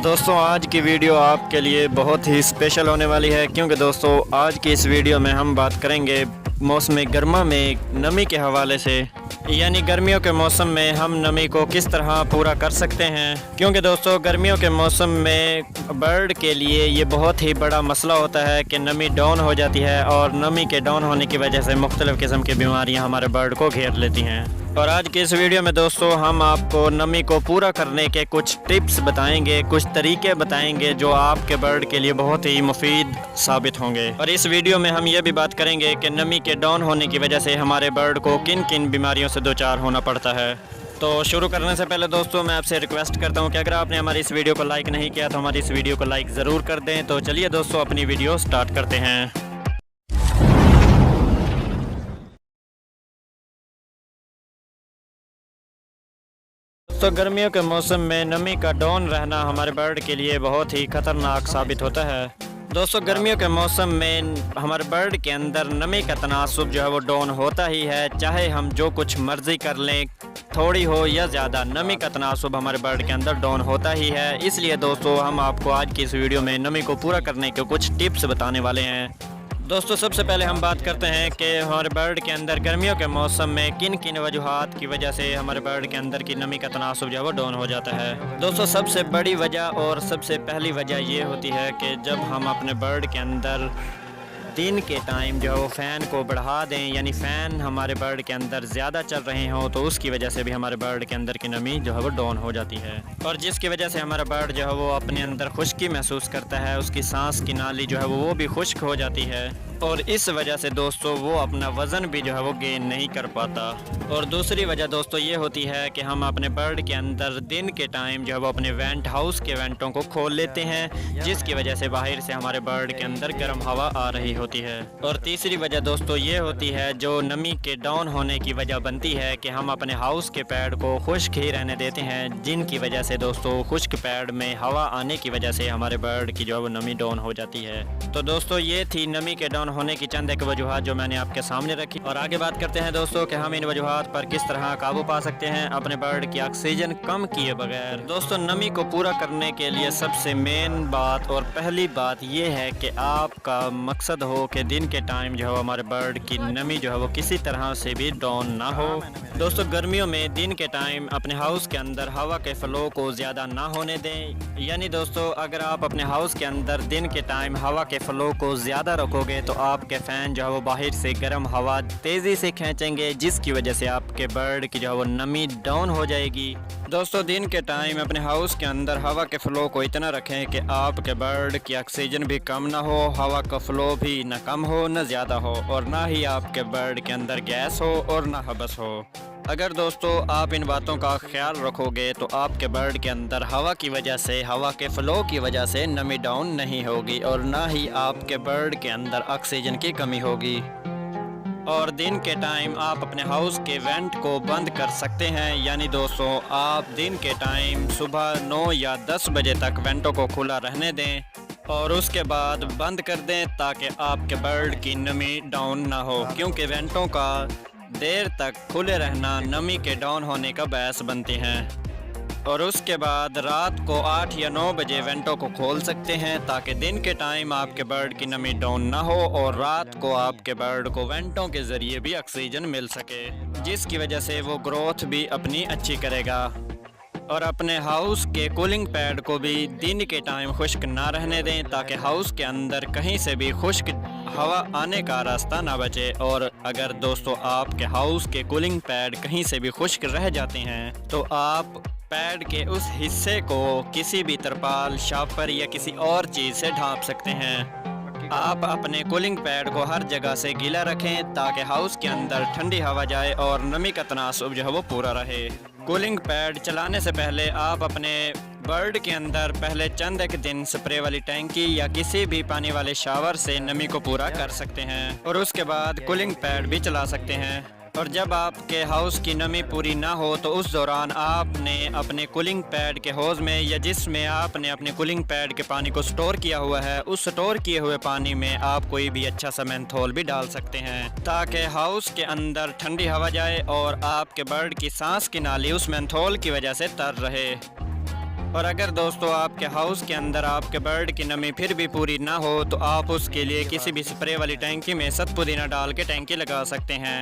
دوستوں آج کی ویڈیو آپ کے لیے بہت ہی اسپیشل ہونے والی ہے، کیونکہ دوستوں آج کی اس ویڈیو میں ہم بات کریں گے موسم گرما میں نمی کے حوالے سے، یعنی گرمیوں کے موسم میں ہم نمی کو کس طرح پورا کر سکتے ہیں۔ کیونکہ دوستوں گرمیوں کے موسم میں برڈ کے لیے یہ بہت ہی بڑا مسئلہ ہوتا ہے کہ نمی ڈاؤن ہو جاتی ہے، اور نمی کے ڈاؤن ہونے کی وجہ سے مختلف قسم کی بیماریاں ہمارے برڈ کو گھیر لیتی ہیں۔ اور آج کی اس ویڈیو میں دوستوں ہم آپ کو نمی کو پورا کرنے کے کچھ ٹپس بتائیں گے، کچھ طریقے بتائیں گے جو آپ کے برڈ کے لیے بہت ہی مفید ثابت ہوں گے۔ اور اس ویڈیو میں ہم یہ بھی بات کریں گے کہ نمی کے ڈاؤن ہونے کی وجہ سے ہمارے برڈ کو کن کن بیماریوں سے دوچار ہونا پڑتا ہے۔ تو شروع کرنے سے پہلے دوستوں میں آپ سے ریکویسٹ کرتا ہوں کہ اگر آپ نے ہماری اس ویڈیو کو لائک نہیں کیا تو ہماری اس ویڈیو کو لائک ضرور کر دیں۔ تو چلیے دوستوں اپنی ویڈیو سٹارٹ کرتے ہیں۔ تو گرمیوں کے موسم میں نمی کا ڈاؤن رہنا ہمارے برڈ کے لیے بہت ہی خطرناک ثابت ہوتا ہے۔ دوستوں گرمیوں کے موسم میں ہمارے برڈ کے اندر نمی کا تناسب جو ہے وہ ڈاؤن ہوتا ہی ہے، چاہے ہم جو کچھ مرضی کر لیں، تھوڑی ہو یا زیادہ، نمی کا تناسب ہمارے برڈ کے اندر ڈاؤن ہوتا ہی ہے۔ اس لیے دوستوں ہم آپ کو آج کی اس ویڈیو میں نمی کو پورا کرنے کے کچھ ٹپس بتانے والے ہیں۔ دوستو سب سے پہلے ہم بات کرتے ہیں کہ ہمارے برڈ کے اندر گرمیوں کے موسم میں کن کن وجوہات کی وجہ سے ہمارے برڈ کے اندر کی نمی کا تناسب جو ہے وہ ڈاؤن ہو جاتا ہے۔ دوستو سب سے بڑی وجہ اور سب سے پہلی وجہ یہ ہوتی ہے کہ جب ہم اپنے برڈ کے اندر دن کے ٹائم جو ہے وہ فین کو بڑھا دیں، یعنی فین ہمارے برڈ کے اندر زیادہ چل رہے ہوں، تو اس کی وجہ سے بھی ہمارے برڈ کے اندر کی نمی جو ہے وہ ڈاؤن ہو جاتی ہے، اور جس کی وجہ سے ہمارا برڈ جو ہے وہ اپنے اندر خشکی محسوس کرتا ہے، اس کی سانس کی نالی جو ہے وہ بھی خشک ہو جاتی ہے، اور اس وجہ سے دوستو وہ اپنا وزن بھی جو ہے وہ گین نہیں کر پاتا۔ اور دوسری وجہ دوستو یہ ہوتی ہے کہ ہم اپنے برڈ کے اندر دن کے ٹائم جو ہے وہ اپنے وینٹ ہاؤس کے وینٹوں کو کھول لیتے ہیں، جس کی وجہ سے باہر سے ہمارے برڈ کے اندر گرم ہوا آ رہی ہوتی ہے۔ اور تیسری وجہ دوستو یہ ہوتی ہے جو نمی کے ڈاؤن ہونے کی وجہ بنتی ہے کہ ہم اپنے ہاؤس کے پیڈ کو خشک ہی رہنے دیتے ہیں، جن کی وجہ سے دوستو خشک پیڈ میں ہوا آنے کی وجہ سے ہمارے برڈ کی جو ہے وہ نمی ڈاؤن ہو جاتی ہے۔ تو دوستو یہ تھی نمی کے ڈاؤن ہونے کی چند ایک وجوہات جو میں نے آپ کے سامنے رکھی، اور آگے بات کرتے ہیں دوستو کہ ہم ان وجوہات پر کس طرح قابو پا سکتے ہیں اپنے برڈ کی آکسیجن کم کیے بغیر۔ دوستو نمی کو پورا کرنے کے لیے سب سے مین بات اور پہلی بات یہ ہے کہ آپ کا مقصد ہو کہ دن کے ٹائم جو ہے ہمارے برڈ کی نمی جو ہے وہ کسی طرح سے بھی ڈاؤن نہ ہو۔ دوستو گرمیوں میں دن کے ٹائم اپنے ہاؤس کے اندر ہوا کے فلو کو زیادہ نہ ہونے دیں، یعنی دوستو اگر آپ اپنے ہاؤس کے اندر دن کے ٹائم ہوا کے فلو کو زیادہ رکھو گے تو آپ کے فین جو ہے وہ باہر سے گرم ہوا تیزی سے کھینچیں گے، جس کی وجہ سے آپ کے برڈ کی جو ہے وہ نمی ڈاؤن ہو جائے گی۔ دوستو دن کے ٹائم اپنے ہاؤس کے اندر ہوا کے فلو کو اتنا رکھیں کہ آپ کے برڈ کی آکسیجن بھی کم نہ ہو، ہوا کا فلو بھی نہ کم ہو نہ زیادہ ہو، اور نہ ہی آپ کے برڈ کے اندر گیس ہو اور نہ حبس ہو۔ اگر دوستو آپ ان باتوں کا خیال رکھو گے تو آپ کے برڈ کے اندر ہوا کی وجہ سے، ہوا کے فلو کی وجہ سے نمی ڈاؤن نہیں ہوگی، اور نہ ہی آپ کے برڈ کے اندر آکسیجن کی کمی ہوگی۔ اور دن کے ٹائم آپ اپنے ہاؤس کے وینٹ کو بند کر سکتے ہیں، یعنی دوستو آپ دن کے ٹائم صبح 9 یا 10 بجے تک وینٹوں کو کھلا رہنے دیں اور اس کے بعد بند کر دیں تاکہ آپ کے برڈ کی نمی ڈاؤن نہ ہو، کیونکہ وینٹوں کا دیر تک کھلے رہنا نمی کے ڈاؤن ہونے کا باعث بنتے ہیں۔ اور اس کے بعد رات کو 8 یا 9 بجے وینٹوں کو کھول سکتے ہیں تاکہ دن کے ٹائم آپ کے برڈ کی نمی ڈاؤن نہ ہو، اور رات کو آپ کے برڈ کو وینٹوں کے ذریعے بھی آکسیجن مل سکے، جس کی وجہ سے وہ گروتھ بھی اپنی اچھی کرے گا۔ اور اپنے ہاؤس کے کولنگ پیڈ کو بھی دن کے ٹائم خشک نہ رہنے دیں تاکہ ہاؤس کے اندر کہیں سے بھی خشک ہوا آنے کا راستہ نہ بچے۔ اور اگر دوستو آپ کے ہاؤس کے کولنگ پیڈ کہیں سے بھی خشک رہ جاتے ہیں تو آپ پیڈ کے اس حصے کو کسی بھی ترپال، شاپر یا کسی اور چیز سے ڈھانپ سکتے ہیں۔ آپ اپنے کولنگ پیڈ کو ہر جگہ سے گیلا رکھیں تاکہ ہاؤس کے اندر ٹھنڈی ہوا جائے اور نمی کا تناسب جو ہے وہ پورا رہے۔ کولنگ پیڈ چلانے سے پہلے آپ اپنے برڈ کے اندر پہلے چند ایک دن سپرے والی ٹینکی یا کسی بھی پانی والے شاور سے نمی کو پورا کر سکتے ہیں، اور اس کے بعد کولنگ پیڈ بھی چلا سکتے ہیں۔ اور جب آپ کے ہاؤس کی نمی پوری نہ ہو تو اس دوران آپ نے اپنے کولنگ پیڈ کے ہوز میں یا جس میں آپ نے اپنے کولنگ پیڈ کے پانی کو سٹور کیا ہوا ہے، اس سٹور کیے ہوئے پانی میں آپ کوئی بھی اچھا سا مینتھول بھی ڈال سکتے ہیں تاکہ ہاؤس کے اندر ٹھنڈی ہوا جائے اور آپ کے برڈ کی سانس کی نالی اس مینتھول کی وجہ سے تر رہے۔ اور اگر دوستو آپ کے ہاؤس کے اندر آپ کے برڈ کی نمی پھر بھی پوری نہ ہو تو آپ اس کے لیے کسی بھی سپرے والی ٹینکی میں ست پودینہ ڈال کے ٹینکی لگا سکتے ہیں۔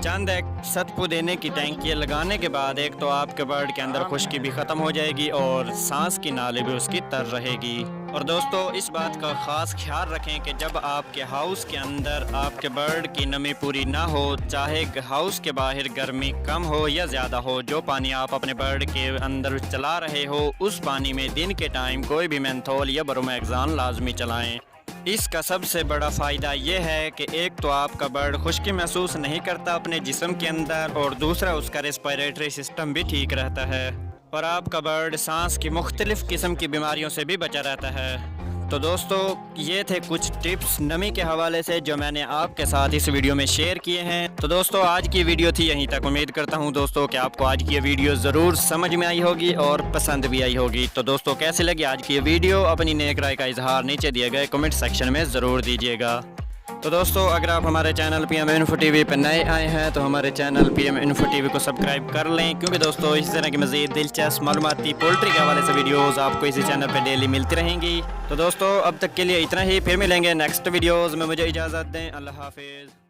چند ایک ست پودینے کی ٹینکی لگانے کے بعد ایک تو آپ کے برڈ کے اندر خشکی بھی ختم ہو جائے گی اور سانس کی نالی بھی اس کی تر رہے گی۔ اور دوستو اس بات کا خاص خیال رکھیں کہ جب آپ کے ہاؤس کے اندر آپ کے برڈ کی نمی پوری نہ ہو، چاہے ہاؤس کے باہر گرمی کم ہو یا زیادہ ہو، جو پانی آپ اپنے برڈ کے اندر چلا رہے ہو اس پانی میں دن کے ٹائم کوئی بھی مینتھول یا برومیکزان لازمی چلائیں۔ اس کا سب سے بڑا فائدہ یہ ہے کہ ایک تو آپ کا برڈ خشکی محسوس نہیں کرتا اپنے جسم کے اندر، اور دوسرا اس کا ریسپائریٹری سسٹم بھی ٹھیک رہتا ہے، اور آپ کا برڈ سانس کی مختلف قسم کی بیماریوں سے بھی بچا رہتا ہے۔ تو دوستو یہ تھے کچھ ٹپس نمی کے حوالے سے جو میں نے آپ کے ساتھ اس ویڈیو میں شیئر کیے ہیں۔ تو دوستو آج کی ویڈیو تھی یہیں تک، امید کرتا ہوں دوستو کہ آپ کو آج کی یہ ویڈیو ضرور سمجھ میں آئی ہوگی اور پسند بھی آئی ہوگی۔ تو دوستو کیسی لگی آج کی یہ ویڈیو، اپنی نیک رائے کا اظہار نیچے دیے گئے کمنٹ سیکشن میں ضرور دیجیے گا۔ تو دوستو اگر آپ ہمارے چینل پی ایم انفو ٹی وی پہ نئے آئے ہیں تو ہمارے چینل پی ایم انفو ٹی وی کو سبسکرائب کر لیں، کیونکہ دوستو اس طرح کی مزید دلچسپ معلوماتی پولٹری کے حوالے سے ویڈیوز آپ کو اسی چینل پہ ڈیلی ملتی رہیں گی۔ تو دوستو اب تک کے لیے اتنا ہی، پھر ملیں گے نیکسٹ ویڈیوز میں، مجھے اجازت دیں، اللہ حافظ۔